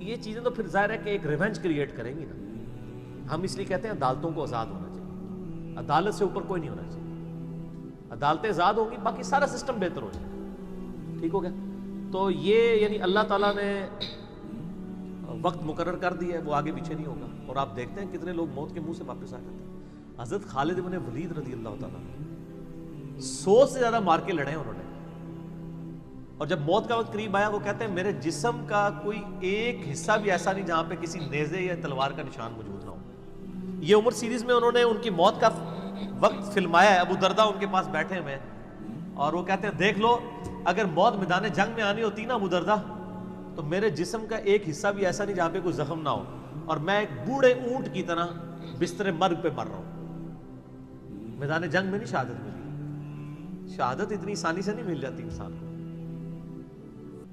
یہ چیزیں تو پھر ظاہر ہے کہ ایک ریونج کریٹ کریں گی نا. ہم اس لیے کہتے ہیں عدالتوں کو آزاد ہونا چاہیے. عدالت سے اوپر کوئی نہیں ہونا چاہیے. عدالتیں آزاد ہوں گی, باقی سارا سسٹم بہتر ہو جائے گا. ٹھیک ہو گیا. تو یہ یعنی اللہ تعالیٰ نے وقت مقرر کر دیا ہے, وہ آگے پیچھے نہیں ہوگا. اور آپ دیکھتے ہیں کتنے لوگ موت کے منہ سے واپس آ جاتے ہیں. حضرت خالد بن ولید رضی اللہ تعالیٰ 100 سے زیادہ مار کے لڑے انہوں نے, اور جب موت کا وقت قریب آیا وہ کہتے ہیں میرے جسم کا کوئی ایک حصہ بھی ایسا نہیں جہاں پہ کسی نیزے یا تلوار کا نشان موجود نہ ہو. یہ عمر سیریز میں انہوں نے ان کی موت کا وقت فلمایا ہے. ابو دردہ ان کے پاس بیٹھے ہوئے ہیں اور وہ کہتے ہیں دیکھ لو اگر موت میدان جنگ میں آنی ہوتی نا ابو دردہ, تو میرے جسم کا ایک حصہ بھی ایسا نہیں جہاں پہ کوئی زخم نہ ہو, اور میں ایک بوڑھے اونٹ کی طرح بستر مرگ پہ مر رہا ہوں. میدان جنگ میں نہیں شہادت ملی. شہادت اتنی آسانی سے نہیں مل جاتی انسان کو,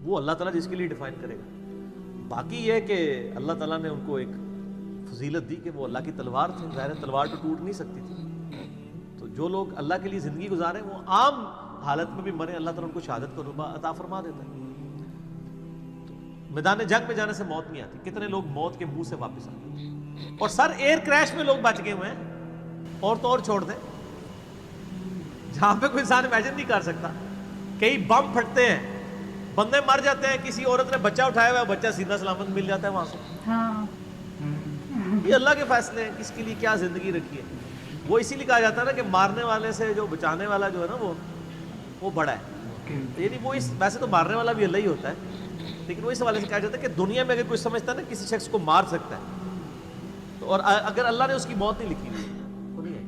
وہ اللہ تعالیٰ جس کے لیے ڈیفائن کرے گا. باقی یہ کہ اللہ تعالیٰ نے ان کو ایک فضیلت دی کہ وہ اللہ کی تلوار تھے. ظاہر تلوار تو ٹوٹ نہیں سکتی تھی. تو جو لوگ اللہ کے لیے زندگی گزارے وہ عام حالت میں بھی مرے, اللہ تعالیٰ ان کو شہادت کا رتبہ عطا فرما دیتا ہے. میدان جنگ میں جانے سے موت نہیں آتی. کتنے لوگ موت کے منہ سے واپس آتے ہیں, اور سر ایئر کریش میں لوگ بچ گئے ہوئے ہیں. اور تو اور چھوڑ دیں جہاں پہ کوئی انسان امیجن نہیں کر سکتا. کئی بم پھٹتے ہیں, بندے مر جاتے ہیں, کسی عورت نے بچہ اٹھایا ہوا ہے, بچہ سیدھا سلامت مل جاتا ہے وہاں سے. ہاں یہ اللہ کے فیصلے ہیں, کس کے لیے کیا زندگی رکھی ہے. وہ اسی لیے کہا جاتا ہے نا کہ مارنے والے سے جو بچانے والا جو ہے نا وہ بڑا ہے. یعنی وہ ویسے تو مارنے والا بھی اللہ ہی ہوتا ہے, لیکن وہ اس حوالے سے کہا جاتا ہے کہ دنیا میں اگر کوئی سمجھتا ہے نا کسی شخص کو مار سکتا ہے, تو اور اگر اللہ نے اس کی موت نہیں لکھی ہوئی تو نہیں ہے.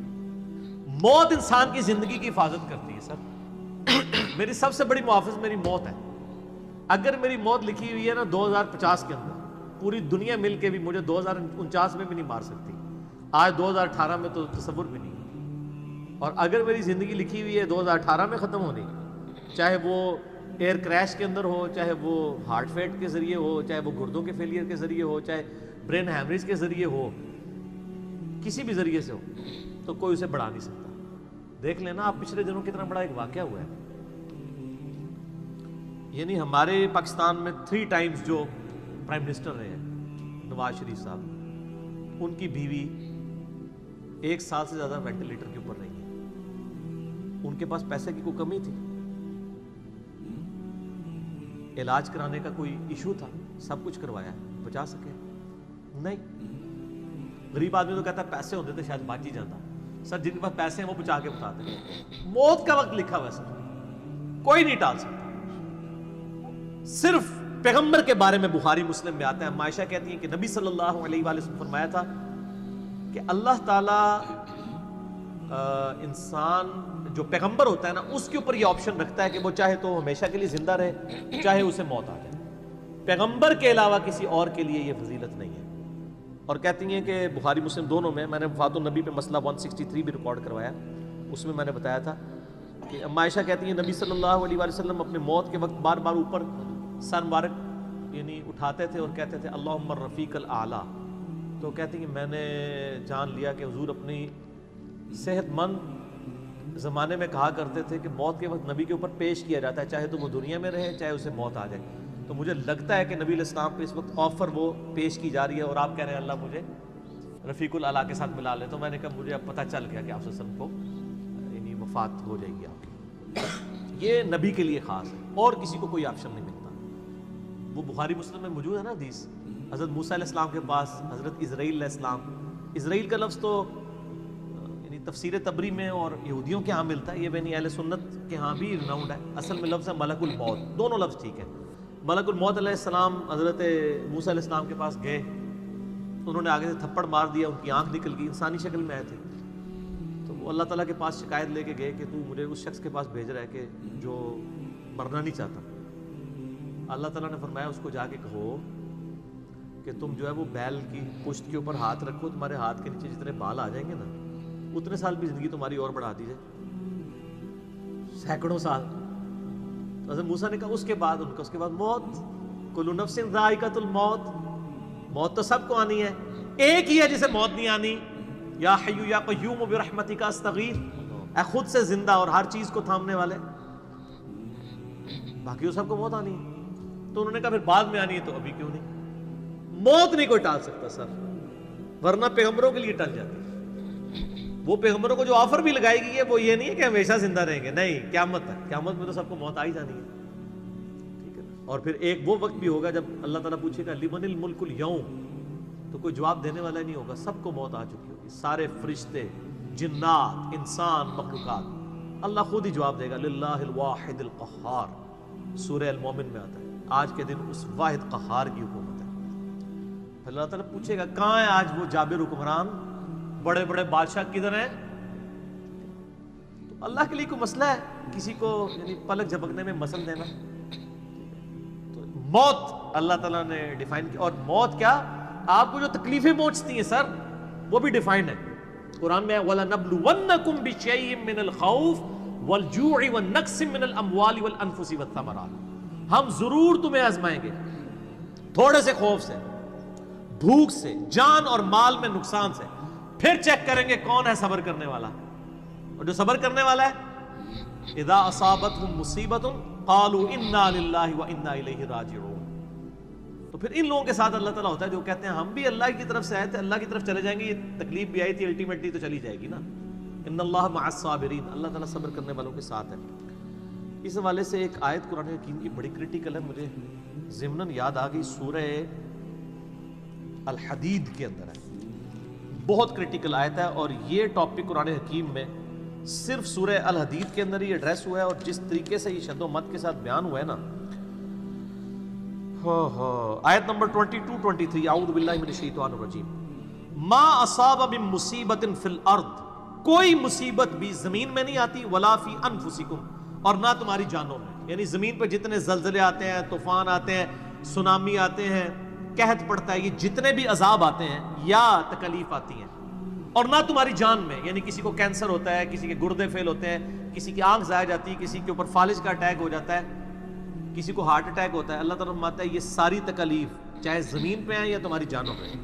موت انسان کی زندگی کی حفاظت کرتی ہے. سر میری سب سے بڑی محافظ میری موت ہے. اگر میری موت لکھی ہوئی ہے نا 2050 کے اندر, پوری دنیا مل کے بھی مجھے 2049 میں بھی نہیں مار سکتی. آج 2018 میں تو تصور بھی نہیں. اور اگر میری زندگی لکھی ہوئی ہے 2018 میں ختم ہونی, چاہے وہ ایئر کریش کے اندر ہو, چاہے وہ ہارٹ فیٹ کے ذریعے ہو, چاہے وہ گردوں کے فیلئر کے ذریعے ہو, چاہے برین ہیمریج کے ذریعے ہو, کسی بھی ذریعے سے ہو, تو کوئی اسے بڑھا نہیں سکتا. دیکھ لینا آپ پچھلے دنوں کتنا بڑا ایک واقعہ ہوا ہے. یعنی ہمارے پاکستان میں 3 ٹائمز جو پرائم منسٹر رہے ہیں نواز شریف صاحب, ان کی بیوی 1 سال سے زیادہ وینٹیلیٹر کے اوپر رہی ہے. ان کے پاس پیسے کی کوئی کمی تھی, علاج کرانے کا کوئی ایشو تھا, سب کچھ کروایا, بچا سکے نہیں. غریب آدمی تو کہتا ہے پیسے ہوتے تو شاید بچ ہی جاتا. سر جن کے پاس پیسے ہیں وہ بچا کے بتاتے ہیں. موت کا وقت لکھا ہوا ہے سر, کوئی نہیں ٹال سکتا. صرف پیغمبر کے بارے میں بخاری مسلم میں آتا ہے, عائشہ کہتی ہیں کہ نبی صلی اللہ علیہ وآلہ وسلم فرمایا تھا کہ اللہ تعالیٰ انسان جو پیغمبر ہوتا ہے نا اس کے اوپر یہ آپشن رکھتا ہے کہ وہ چاہے تو ہمیشہ کے لیے زندہ رہے, چاہے اسے موت آ جائے. پیغمبر کے علاوہ کسی اور کے لیے یہ فضیلت نہیں ہے. اور کہتی ہیں کہ بخاری مسلم دونوں میں نے وفات النبی پہ مسئلہ 163 بھی ریکارڈ کروایا, اس میں نے بتایا تھا کہ عائشہ کہتی ہیں نبی صلی اللہ علیہ وآلہ وسلم اپنے موت کے وقت بار بار اوپر سر مبارک یعنی اٹھاتے تھے اور کہتے تھے اللہم الرفیق الاعلیٰ. تو کہتی ہیں میں نے جان لیا کہ حضور اپنی صحت مند زمانے میں کہا کرتے تھے کہ موت کے وقت نبی کے اوپر پیش کیا جاتا ہے, چاہے تو وہ دنیا میں رہے چاہے اسے موت آ جائے. تو مجھے لگتا ہے کہ نبی علیہ السلام پہ اس وقت آفر وہ پیش کی جا رہی ہے, اور آپ کہہ رہے ہیں اللہ مجھے رفیق الاعلیٰ کے ساتھ ملا لے. تو میں نے کہا مجھے اب پتہ چل گیا کہ آپ صلی اللہ علیہ وسلم کو یعنی وفات ہو جائے گی آپ کی. یہ نبی کے لیے خاص ہے, اور کسی کو کوئی آپشن نہیں ملتا. وہ بخاری مسلم میں موجود ہے نا حدیث, حضرت موسیٰ علیہ السلام کے پاس حضرت اسرائیل علیہ السلام, اسرائیل کا لفظ تو یعنی تفسیر تبری میں اور یہودیوں کے ہاں ملتا ہے, یہ بین اہل سنت کے ہاں بھی رناؤنڈ ہے. اصل میں لفظ ہے ملک الموت, دونوں لفظ ٹھیک ہے. ملک الموت علیہ السلام حضرت موسیٰ علیہ السلام کے پاس گئے, انہوں نے آگے سے تھپڑ مار دیا, ان کی آنکھ نکل گئی, انسانی شکل میں آئے تھے. تو وہ اللہ تعالیٰ کے پاس شکایت لے کے گئے کہ تو مجھے اس شخص کے پاس بھیج رہا ہے کہ جو مرنا نہیں چاہتا. اللہ تعالیٰ نے فرمایا اس کو جا کے کہو کہ تم جو ہے وہ بیل کی پشت کے اوپر ہاتھ رکھو, تمہارے ہاتھ کے نیچے جتنے بال آ جائیں گے نا اتنے سال بھی زندگی تمہاری اور بڑھا دی جائے, سینکڑوں سال. تو حضرت موسیٰ نے کہا اس کے بعد ان کا اس کے بعد موت, کل نفس ذائقۃ الموت, موت تو سب کو آنی ہے, ایک ہی ہے جسے موت نہیں آنی. یا حی یا قیوم برحمتک استغیث, اے خود سے زندہ اور ہر چیز کو تھامنے والے, باقی وہ سب کو موت آنی ہے. تو انہوں نے کہا پھر بعد میں آنی ہے تو ابھی کیوں نہیں. موت نہیں کوئی ٹال سکتا سر، ورنہ پیغمبروں کے لیے ٹل جاتی ہے۔ وہ پیغمبروں کو جو آفر بھی لگائی گئی ہے وہ یہ نہیں ہے کہ ہمیشہ زندہ رہیں گے، نہیں، قیامت تک، قیامت میں تو سب کو موت آ ہی جانی ہے، ٹھیک ہے۔ اور پھر ایک وہ وقت بھی ہوگا جب اللہ تعالیٰ پوچھے گا لمن الملک اليوم، تو کوئی جواب دینے والا نہیں ہوگا، سب کو موت آ چکی ہوگی، سارے فرشتے، جنات، انسان، مخلوقات، اللہ خود ہی جواب دے گا للہ الواحد القہار، سورہ المومن میں آتا ہے، آج کے دن اس واحد قہار کی حکومت ہے۔ پھر اللہ تعالیٰ پوچھے گا کہاں ہے آج وہ جابر حکمران، بڑے بڑے بادشاہ کدھر ہیں؟ تو اللہ کے لیے کوئی مسئلہ ہے کسی کو یعنی پلک جھپکنے میں مسل دینا؟ تو موت اللہ تعالیٰ نے ڈیفائن کی، اور موت کیا، آپ کو جو تکلیفیں پہنچتی ہیں سر وہ بھی ڈیفائنڈ ہے قرآن میں، وَلَنَبْلُوَنَّكُمْ بِشَيْءٍ مِّنَ الْخَوْفِ وَالْجُوعِ وَالنَّقْصِ مِّنَ الْأَمْوَالِ وَالْأَنفُسِ وَالثَّمَرَاتِ، ہم ضرور تمہیں آزمائیں گے تھوڑے سے خوف سے، بھوک سے، جان اور مال میں نقصان سے، پھر چیک کریں گے کون ہے صبر کرنے والا، اور جو صبر کرنے والا ہے اذا اصابتهم مصیبت قالوا انا للہ وانا الیہ راجعون، تو پھر ان لوگوں کے ساتھ اللہ تعالیٰ ہوتا ہے جو کہتے ہیں ہم بھی اللہ کی طرف سے آئے تھے، اللہ کی طرف چلے جائیں گے، یہ تکلیف بھی آئی تھی الٹیمیٹلی تو چلی جائے گی نا، ان اللہ مع الصابرین، اللہ تعالیٰ صبر کرنے والوں کے ساتھ ہے۔ اس حوالے سے ایک آیت قرآن حکیم کی بڑی کریٹیکل ہے، مجھے ضمناً یاد آ گئی، سورہ الحدید کے اندر ہے، بہت کریٹیکل آیت ہے، اور یہ ٹاپک قرآن حکیم میں صرف سورہ الحدید کے اندر ہی ایڈریس ہوا ہے، اور جس طریقے سے یہ شد و مت کے ساتھ بیان ہوا ہے نا، آیت نمبر 22-23، اعوذ باللہ من الشیطان الرجیم، ما اصاب من مصیبت فی الارض، کوئی مصیبت بھی زمین میں نہیں آتی، ولا فی انفسکم، اور نہ تمہاری جانوں میں، یعنی زمین پہ جتنے زلزلے آتے ہیں، طوفان آتے ہیں، سونامی آتے ہیں، قحط پڑتا ہے، یہ جتنے بھی عذاب آتے ہیں یا تکلیف آتی ہیں، اور نہ تمہاری جان میں، یعنی کسی کو کینسر ہوتا ہے، کسی کے گردے فیل ہوتے ہیں، کسی کی آنکھ ضائع جاتی ہے، کسی کے اوپر فالج کا اٹیک ہو جاتا ہے، کسی کو ہارٹ اٹیک ہوتا ہے، اللہ تعالیٰ فرماتا ہے یہ ساری تکلیف چاہے زمین پہ ہیں یا تمہاری جانوں پہ ہیں،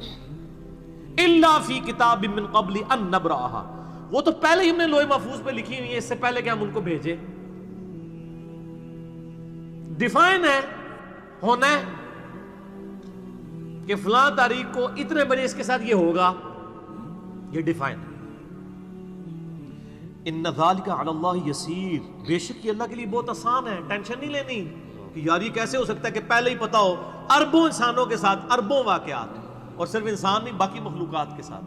الا فی کتاب من قبل ان نبرأها، وہ تو پہلے ہی ہم نے لوح محفوظ پہ لکھی ہوئی ہے، اس سے پہلے کہ ہم ان کو بھیجے، ڈیفائن ہے، ہونا ہے کہ فلاں تاریخ کو اتنے بجے اس کے ساتھ یہ ہوگا، یہ ڈیفائن ہے۔ ان ذالک علی اللہ یسیر، بے شک یہ اللہ کے لیے بہت آسان ہے، ٹینشن نہیں لینی کہ یار یہ کیسے ہو سکتا ہے کہ پہلے ہی پتا ہو، اربوں انسانوں کے ساتھ اربوں واقعات، اور صرف انسان نہیں باقی مخلوقات کے ساتھ،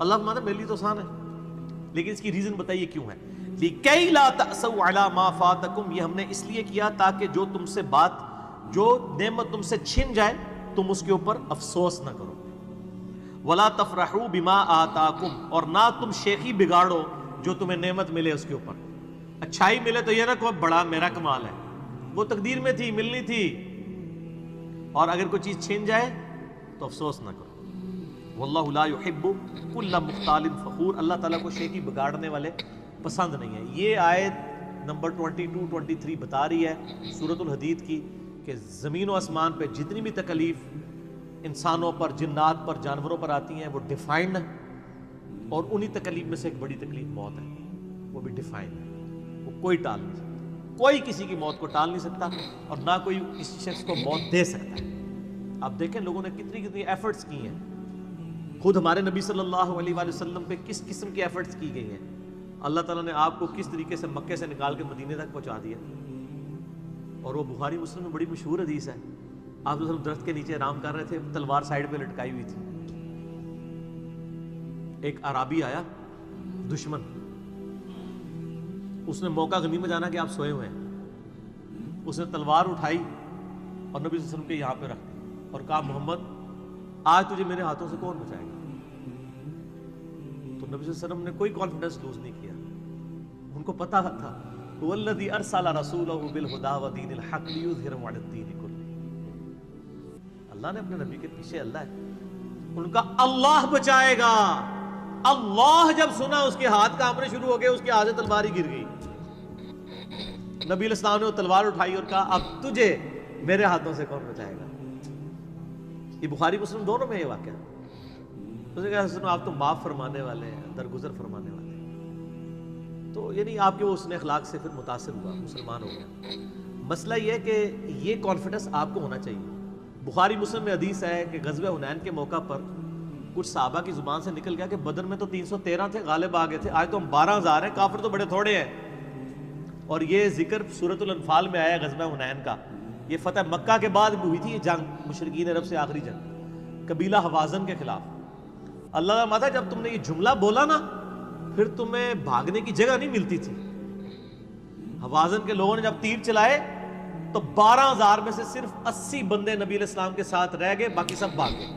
اللہ فرماتا ہے میرے لیے تو آسان ہے، لیکن اس کی ریزن بتائیے کیوں ہے، لِكَيْ لَا تَأْسَوْا عَلَى مَا فَاتَكُمْ، یہ ہم نے اس لیے کیا تاکہ جو تم سے بات، جو نعمت تم سے چھن جائے تم اس کے اوپر افسوس نہ کرو، وَلَا تَفْرَحُوا بِمَا آتَاكُمْ، اور نہ تم شیخی بگاڑو جو تمہیں نعمت ملے اس کے اوپر، اچھائی ملے تو یہ نہ کہو بڑا میرا کمال ہے، وہ تقدیر میں تھی، ملنی تھی، اور اگر کوئی چیز چھن جائے تو افسوس نہ کرو، وَاللَّهُ لَا يُحِبُّ كُلَّ مُخْتَالٍ فَخُورٍ، اللہ تعالیٰ کو شیخی بگاڑنے والے پسند نہیں ہے۔ یہ آیت نمبر 22-23 بتا رہی ہے سورۃ الحدید کی کہ زمین و آسمان پہ جتنی بھی تکلیف انسانوں پر، جنات پر، جانوروں پر آتی ہیں وہ ڈیفائنڈ ہے، اور انہی تکلیف میں سے ایک بڑی تکلیف موت ہے، وہ بھی ڈیفائنڈ ہے، وہ کوئی ٹال نہیں سکتا، کوئی کسی کی موت کو ٹال نہیں سکتا، اور نہ کوئی کسی شخص کو موت دے سکتا ہے۔ آپ دیکھیں لوگوں نے کتنی کتنی ایفرٹس کی ہیں، خود ہمارے نبی صلی اللہ علیہ وآلہ وسلم پہ کس قسم کی ایفرٹس کی گئی ہیں، اللہ تعالیٰ نے آپ کو کس طریقے سے مکے سے نکال کے مدینے تک پہنچا دیا، اور وہ بخاری مسلم میں بڑی مشہور حدیث ہے، آپ تو درخت کے نیچے آرام کر رہے تھے، تلوار سائیڈ پہ لٹکائی ہوئی تھی، ایک عرابی آیا دشمن، اس نے موقع غنیمت جانا کہ آپ سوئے ہوئے ہیں، اس نے تلوار اٹھائی اور نبی صلی اللہ علیہ وسلم کے یہاں پہ رکھ دی اور کہا محمد آج تجھے میرے ہاتھوں سے کون بچائے گا؟ تو نبی صلی اللہ علیہ وسلم نے کوئی کانفیڈنس لوز نہیں کیا، ان کو پتا تھا وَالَّذِي أَرْسَلَ رَسُولَهُ بِالْهُدَى وَدِينِ الْحَقِّ لِيُظْهِرَهُ عَلَى الدِّينِ كُلِّهِ، اللہ نے اپنے نبی کے پیچھے اللہ ہے، ان کا اللہ بچائے گا، اللہ جب سنا اس کے ہاتھ کانپنے شروع ہو گئے، اس کے ہاتھ سے تلوار ہی گر گئی، نبی علیہ السلام نے وہ تلوار اٹھائی اور کہا اب تجھے میرے ہاتھوں سے کون بچائے گا؟ یہ بخاری مسلم دونوں میں یہ واقعہ، اس نے کہا سنو آپ تو معاف فرمانے والے ہیں، درگزر فرمانے والے ہیں، تو یعنی آپ کے وہ حسن اخلاق سے پھر متاثر ہوا، مسلمان ہو گیا۔ مسئلہ یہ ہے کہ یہ کانفیڈنس آپ کو ہونا چاہیے، بخاری مسلم میں حدیث ہے کہ غزوہ حنین کے موقع پر کچھ صحابہ کی زبان سے نکل گیا کہ بدر میں تو 313 تھے، غالب آ گئے تھے، آج تو ہم 12,000 ہیں، کافر تو بڑے تھوڑے ہیں۔ اور یہ ذکر سورۃ الانفال میں آیا غزوہ حنین کا۔ یہ فتح مکہ کے بعد بھی ہوئی تھی یہ جنگ، مشرکین عرب سے آخری جنگ قبیلہ حوازن کے خلاف۔ اللہ کا ماتا جب تم نے یہ جملہ بولا نا، پھر تمہیں بھاگنے کی جگہ نہیں ملتی تھی۔ حوازن کے لوگوں نے جب تیر چلائے تو 12,000 میں سے صرف 80 بندے نبی علیہ السلام کے ساتھ رہ گئے، باقی سب بھاگ گئے۔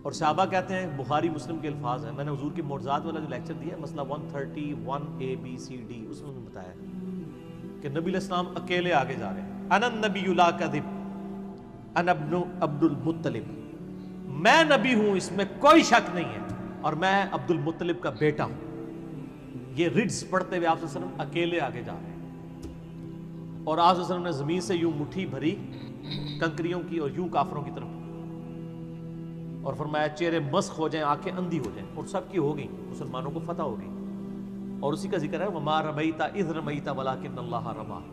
اور صحابہ کہتے ہیں، بخاری مسلم کے الفاظ ہیں، میں نے حضور کی معجزات والا جو لیکچر دیا ہے مسئلہ 131A-B-C-D، اس میں بتایا کہ نبی علیہ السلام اکیلے آگے جا رہے ہیں۔ انا النبی لا کذب انا ابن عبد المطلب، میں نبی ہوں اس میں کوئی شک نہیں ہے، اور میں عبد المطلب کا بیٹا ہوں۔ یہ رڈز پڑھتے ہوئے آپ صلی اللہ علیہ وسلم اکیلے آگے جا رہے ہیں، اور آپ صلی اللہ علیہ وسلم نے زمین سے یوں مٹھی بھری کنکریوں کی اور یوں کافروں کی طرف، اور فرمایا چہرے مسخ ہو جائیں، آنکھیں اندھی ہو جائیں، اور سب کی ہو گئی، مسلمانوں کو فتح ہو گئی۔ اور اسی کا ذکر ہے وما رمیت اذ رمیت ولکن اللہ رمی،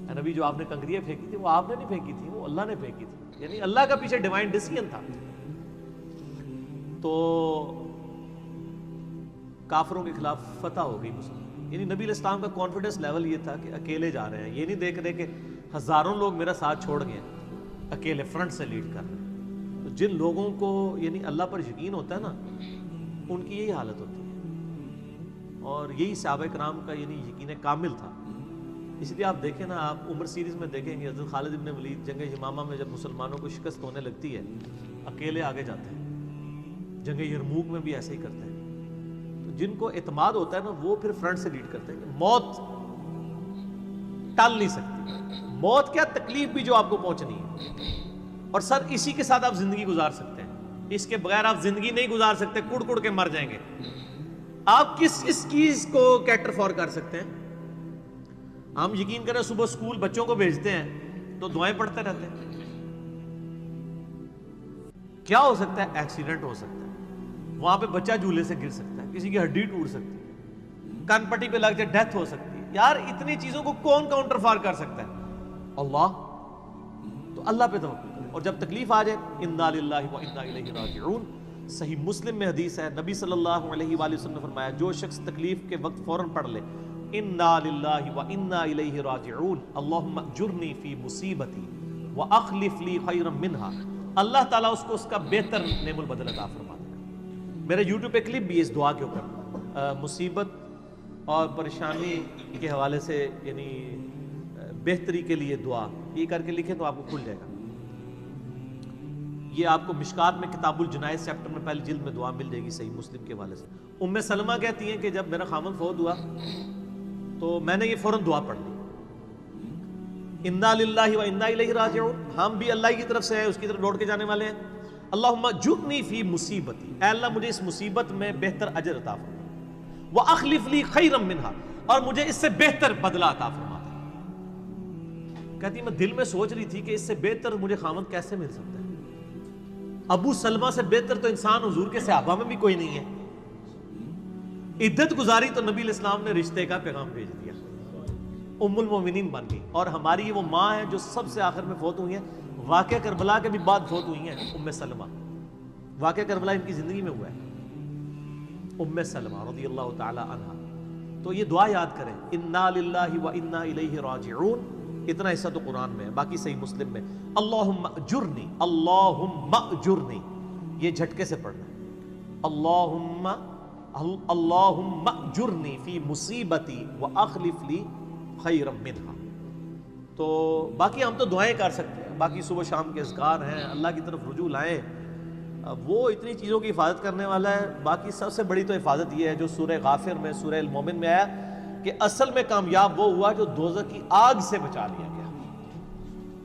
اے نبی جو آپ نے کنکریاں پھینکی تھی وہ آپ نے نہیں پھینکی تھی، وہ اللہ نے پھینکی تھی، یعنی اللہ کا پیچھے ڈیوائن ڈیسیژن تھا۔ تو کافروں کے خلاف فتح ہو گئی مسلم، یعنی نبی علیہ السلام کا کانفیڈنس لیول یہ تھا کہ اکیلے جا رہے ہیں، یہ نہیں دیکھ رہے کہ ہزاروں لوگ میرا ساتھ چھوڑ گئے، اکیلے فرنٹ سے لیڈ کر رہے ہیں۔ تو جن لوگوں کو یعنی اللہ پر یقین ہوتا ہے نا، ان کی یہی حالت ہوتی ہے، اور یہی صحابہ کرام کا یعنی یقین کامل تھا۔ اس لیے آپ دیکھیں نا، آپ عمر سیریز میں دیکھیں گے حضرت خالد بن ولید جنگ یمامہ میں جب مسلمانوں کو شکست ہونے لگتی ہے اکیلے آگے جاتے ہیں، جنگ یرموک میں بھی ایسے ہی کرتے ہیں۔ تو جن کو اعتماد ہوتا ہے نا، وہ پھر فرنٹ سے لیڈ کرتے ہیں کہ موت ٹال نہیں سکتی، موت کیا تکلیف بھی جو آپ کو پہنچنی ہے، اور سر اسی کے ساتھ آپ زندگی گزار سکتے ہیں، اس کے بغیر آپ زندگی نہیں گزار سکتے، کڑ کڑ کے مر جائیں گے۔ آپ کس اس چیز کو کیٹر فور کر سکتے ہیں؟ ہم یقین کریں صبح اسکول بچوں کو بھیجتے ہیں تو دعائیں پڑھتے رہتے ہیں، کیا ہو سکتا ہے؟ ایکسیڈنٹ ہو سکتا ہے، وہاں پہ بچہ جھولے سے گر سکتا ہے، کسی کی ہڈی ٹوٹ سکتی ہے، کان پٹی پہ لگ جائے ڈیتھ ہو سکتی ہے۔ یار اتنی چیزوں کو کون کاؤنٹر فار کر سکتا ہے؟ اللہ۔ تو اللہ پہ توکل کریں، اور جب تکلیف آ جائے انا للہ و انا الیہ راجعون۔ صحیح مسلم میں حدیث ہے، نبی صلی اللہ علیہ وآلہ وسلم نے فرمایا جو شخص تکلیف کے وقت فوراً پڑھ لے انا للہ و انا الیہ راجعون اللہم اجرنی فی مصیبتی واخلف لی خیرا منہا، اللہ تعالیٰ اس کو اس کا بہتر نعم البدل عطا فرما دے گا۔ میرے یوٹیوب پہ کلپ بھی ہے اس دعا کے اوپر، مصیبت اور پریشانی کے حوالے سے یعنی بہتری کے لیے دعا، یہ کر کے لکھیں تو آپ کو کھل جائے گا۔ یہ آپ کو مشکات میں کتاب الجنائز چیپٹر میں پہلی جلد میں دعا مل جائے گی صحیح مسلم کے حوالے سے۔ ام سلمہ کہتی ہیں کہ جب میرا خامن فوت ہوا تو میں نے یہ فوراً دعا پڑھ لی، انا للہ و انا الیہ راجعون، ہم بھی اللہ کی طرف سے ہیں، اس کی طرف لوٹ کے جانے والے ہیں۔ اللہم اجرنی فی مصیبتی، اے اللہ مجھے اس مصیبت میں بہتر اجر عطا فرما، واخلف لی خیرا منہا، اور مجھے اس سے بہتر بدلہ عطا فرما دے۔ کہتی میں دل میں سوچ رہی تھی کہ اس سے بہتر مجھے خامن کیسے مل سکتا ہے؟ ابو سلمہ سے بہتر تو انسان حضور کے صحابہ میں بھی کوئی نہیں ہے۔ عدت گزاری تو نبی علیہ السلام نے رشتے کا پیغام بھیج دیا، ام المومنین بن گئی، اور ہماری وہ ماں ہے جو سب سے آخر میں فوت ہوئی ہیں، واقعہ کربلا کے بھی بعد فوت ہوئی ہیں ام سلمہ، واقعہ کربلا ان کی زندگی میں ہوا ہے، ام سلمہ رضی اللہ تعالی عنہا۔ تو یہ دعا یاد کریں، انا للہ و انا الیہ راجعون، اتنا حصہ تو قرآن میں ہے، باقی صحیح مسلم میں اللہم اجرنی، اللہم اجرنی، یہ جھٹکے سے پڑھنا ہے، اللہم اجرنی فی مصیبتی واخلف لی خیرا منہا۔ تو باقی ہم تو دعائیں کر سکتے ہیں، باقی صبح شام کے اذکار ہیں، اللہ کی طرف رجوع لائیں، وہ اتنی چیزوں کی حفاظت کرنے والا ہے۔ باقی سب سے بڑی تو حفاظت یہ ہے جو سورہ غافر میں، سورہ المومن میں آیا کہ اصل میں کامیاب وہ ہوا جو دوزخ کی آگ سے بچا لیا گیا۔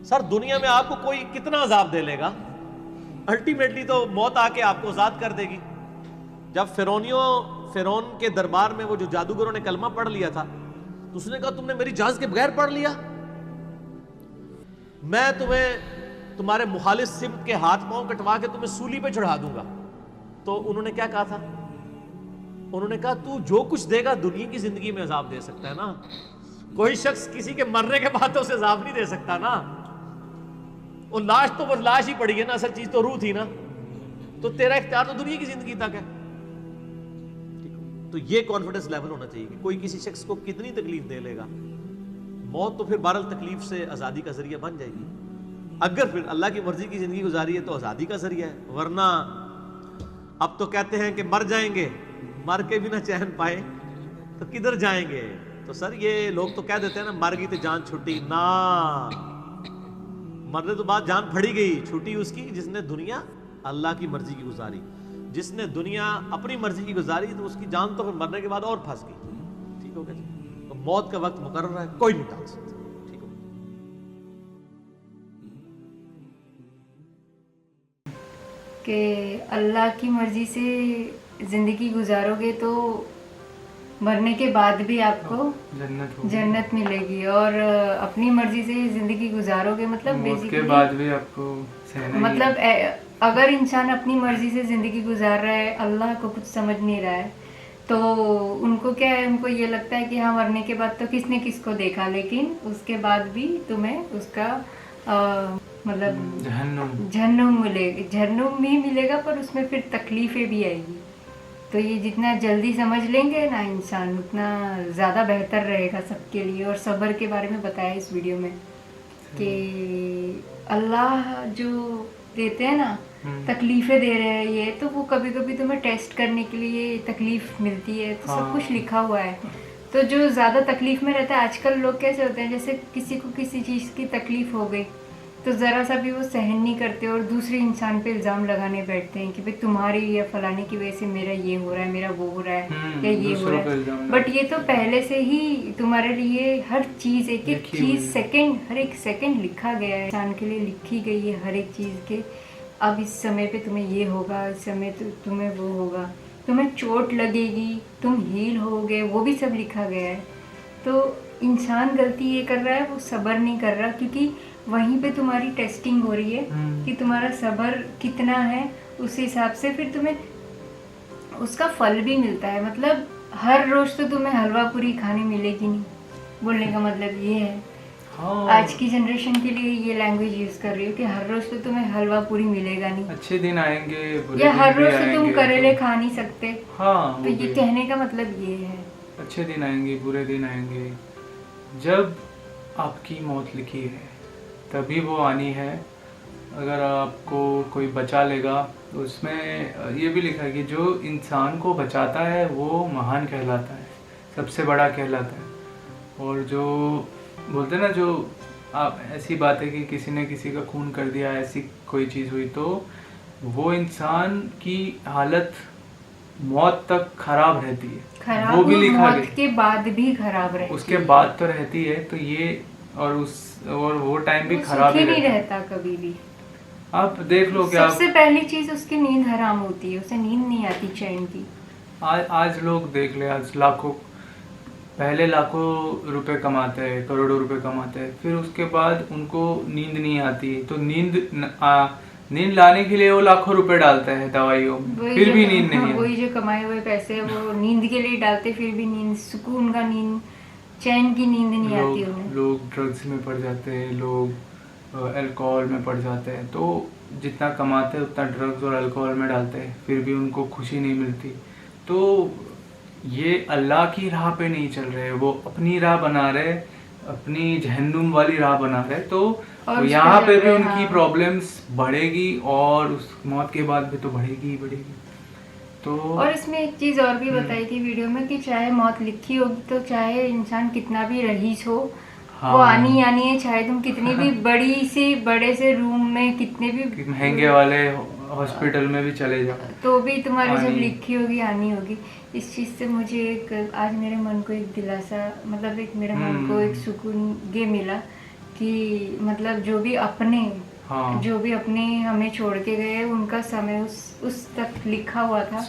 سر دنیا میں آپ کو کوئی کتنا عذاب دے لے گا، الٹیمیٹلی تو موت آ کے آپ کو آزاد کر دے گی۔ جب فرعون کے دربار میں وہ جو جادوگروں نے کلمہ پڑھ لیا تھا تو اس نے کہا تم نے میری اجازت کے بغیر پڑھ لیا، میں تمہیں تمہارے مخالف سمت کے ہاتھ پاؤں کٹوا کے تمہیں سولی پہ چڑھا دوں گا۔ تو انہوں نے کیا کہا تھا؟ انہوں نے کہا تو جو کچھ دے گا دنیا کی زندگی میں عذاب دے سکتا ہے نا، کوئی شخص کسی کے مرنے کے بعد تو اسے عذاب نہیں دے سکتا نا. وہ لاش تو وہ لاش ہی پڑی ہے نا, اصل چیز تو روح تھی نا. تو تیرا اختیار تو دنیا کی زندگی تک ہے. تو یہ کانفیڈنس لیول ہونا چاہیے کہ کوئی کسی شخص کو کتنی تکلیف دے لے گا, موت تو پھر بہرحال تکلیف سے آزادی کا ذریعہ بن جائے گی. اگر پھر اللہ کی مرضی کی زندگی گزاری ہے تو آزادی کا ذریعہ ہے. ورنہ اب تو کہتے ہیں کہ مر جائیں گے, مر کے بھی نہ چین پائے تو کدھر جائیں گے. تو سر یہ لوگ تو کہہ دیتے ہیں نا مر گئی تو جان چھٹی, نہ, مرنے تو بعد جان پھڑی گئی. چھٹی اس کی جس نے دنیا اللہ کی مرضی کی گزاری. جس نے دنیا اپنی مرضی کی گزاری تو اس کی جان تو پھر مرنے کے بعد اور پھنس گئی. ٹھیک ہو گیا جی. تو موت کا وقت مقرر ہے, کوئی نہیں ٹال سکتا. ٹھیک ہو, کہ اللہ کی مرضی سے زندگی گزارو گے تو مرنے کے بعد بھی آپ کو جنت ملے گی, اور اپنی مرضی سے زندگی گزارو گے مطلب موت کے بعد بھی آپ کو مطلب اگر انسان اپنی مرضی سے زندگی گزار رہا ہے, اللہ کو کچھ سمجھ نہیں رہا ہے, تو ان کو کیا ہے, ان کو یہ لگتا ہے کہ ہاں مرنے کے بعد تو کس نے کس کو دیکھا, لیکن اس کے بعد بھی تمہیں اس کا مطلب جہنم ملے گا. جہنم بھی ملے گا پر اس میں پھر تکلیفیں بھی آئے گی. تو یہ جتنا جلدی سمجھ لیں گے نا انسان اتنا زیادہ بہتر رہے گا سب کے لیے. اور صبر کے بارے میں بتایا اس ویڈیو میں کہ اللہ جو دیتے ہیں نا تکلیفیں دے رہے ہیں, یہ تو وہ کبھی کبھی تمہیں ٹیسٹ کرنے کے لیے تکلیف ملتی ہے. تو سب کچھ لکھا ہوا ہے. تو جو زیادہ تکلیف میں رہتا ہے, آج کل لوگ کیسے ہوتے ہیں, جیسے کسی کو کسی چیز کی تکلیف ہو گئی تو ذرا سا بھی وہ سہن نہیں کرتے اور دوسرے انسان پہ الزام لگانے بیٹھتے ہیں کہ بھائی تمہاری یا فلانے کی وجہ سے میرا یہ ہو رہا ہے, میرا وہ ہو رہا ہے, یا یہ ہو رہا ہے. بٹ یہ تو پہلے سے ہی تمہارے لیے ہر چیز, ایک ایک چیز سیکنڈ, ہر ایک سیکنڈ لکھا گیا ہے. انسان کے لیے لکھی گئی ہے ہر ایک چیز کے اب اس سمے پہ تمہیں یہ ہوگا, اس سمے تمہیں وہ ہوگا, تمہیں چوٹ لگے گی, تم ہیل ہوگے, وہ بھی سب لکھا گیا ہے. تو انسان غلطی یہ کر رہا ہے, وہ صبر نہیں کر رہا, کیونکہ وہیں پہ تمہاری ٹیسٹنگ ہو رہی ہے کہ تمہارا صبر کتنا ہے. اس حساب سے پھر تمہیں اس کا پھل بھی ملتا ہے. مطلب ہر روز تو تمہیں حلوہ پوری کھانے ملے گی نہیں, بولنے کا مطلب یہ ہے. آج کی جنریشن کے لیے یہ لینگویج یوز کر رہی ہو کہ ہر روز تو تمہیں حلوہ پوری ملے گا نہیں, اچھے دن آئیں گے, یا ہر روز تو تم کریلے کھا نہیں سکتے. تو یہ کہنے کا مطلب یہ ہے, اچھے دن آئیں گے, برے دن آئیں گے. جب آپ کی موت لکھی ہے تبھی وہ آنی ہے. اگر آپ کو کوئی بچا لے گا تو اس میں یہ بھی لکھا ہے کہ جو انسان کو بچاتا ہے وہ مہان کہلاتا ہے, سب سے بڑا کہلاتا ہے. اور جو بولتے ہیں نا, جو آپ ایسی بات ہے کہ کسی نے کسی کا خون کر دیا, ایسی کوئی چیز ہوئی, تو وہ انسان کی حالت موت تک خراب رہتی ہے. وہ بھی لکھا گیا موت کے بعد بھی خراب رہتی ہے, اس کے بعد تو رہتی ہے. تو یہ اور وہ ٹائم بھی خراب ہی نہیں رہتا کبھی بھی. آپ دیکھ لو کہ سب سے پہلی چیز اس کی نیند حرام ہوتی ہے, اسے نیند نہیں آتی چین کی. آج لوگ دیکھ لیں, آج پہلے لاکھوں روپے کماتے ہیں, کروڑوں روپے کماتے ہیں, پھر اس کے بعد ان کو نیند نہیں آتی. تو نیند لانے کے لیے وہ لاکھوں روپے ڈالتے ہیں دوائیوں میں, پھر بھی نیند نہیں. وہی جو کمائے ہوئے پیسے وہ نیند کے لیے ڈالتے, پھر بھی نیند, سکون کا نیند, چین کی نیند نہیں آتی انہیں. لوگ ڈرگس میں پڑ جاتے ہیں, لوگ الکوہول میں پڑ جاتے ہیں. تو جتنا کماتے ہیں اتنا ڈرگس اور الکوہول میں ڈالتے ہیں, پھر بھی ان کو خوشی نہیں ملتی. تو یہ اللہ کی راہ پہ نہیں چل رہے, وہ اپنی راہ بنا رہے, اپنی جہنم والی راہ بنا رہے. تو یہاں پہ بھی ان کی پرابلمس بڑھے گی, اور اس موت کے بعد بھی تو بڑھے گی. تو اور اس میں ایک چیز اور بھی بتائی تھی ویڈیو میں کہ چاہے موت لکھی ہوگی تو چاہے انسان کتنا بھی رئیس ہو, وہ آنی ہے. چاہے تم کتنی بھی بڑے سے روم میں, کتنے بھی مہنگے والے ہاسپٹل میں بھی چلے جاؤ, تو بھی تمہاری جب لکھی ہوگی آنی ہوگی. اس چیز سے مجھے ایک آج میرے من کو ایک دلاسا, مطلب ایک میرے من کو ایک سکون یہ ملا کہ مطلب جو بھی اپنے ہمیں چھوڑ کے گئے ان کا سمے اس تک لکھا ہوا تھا,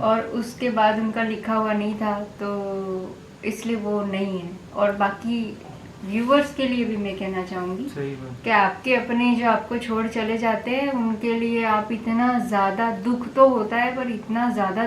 اور اس کے بعد ان کا لکھا ہوا نہیں تھا, تو اس لیے وہ نہیں ہے. اور باقی ویورز کے لیے بھی میں کہنا چاہوں گی کہ آپ کے اپنے جو آپ کو چھوڑ چلے جاتے ہیں ان کے لیے آپ اتنا زیادہ دکھ تو ہوتا ہے, پر اتنا زیادہ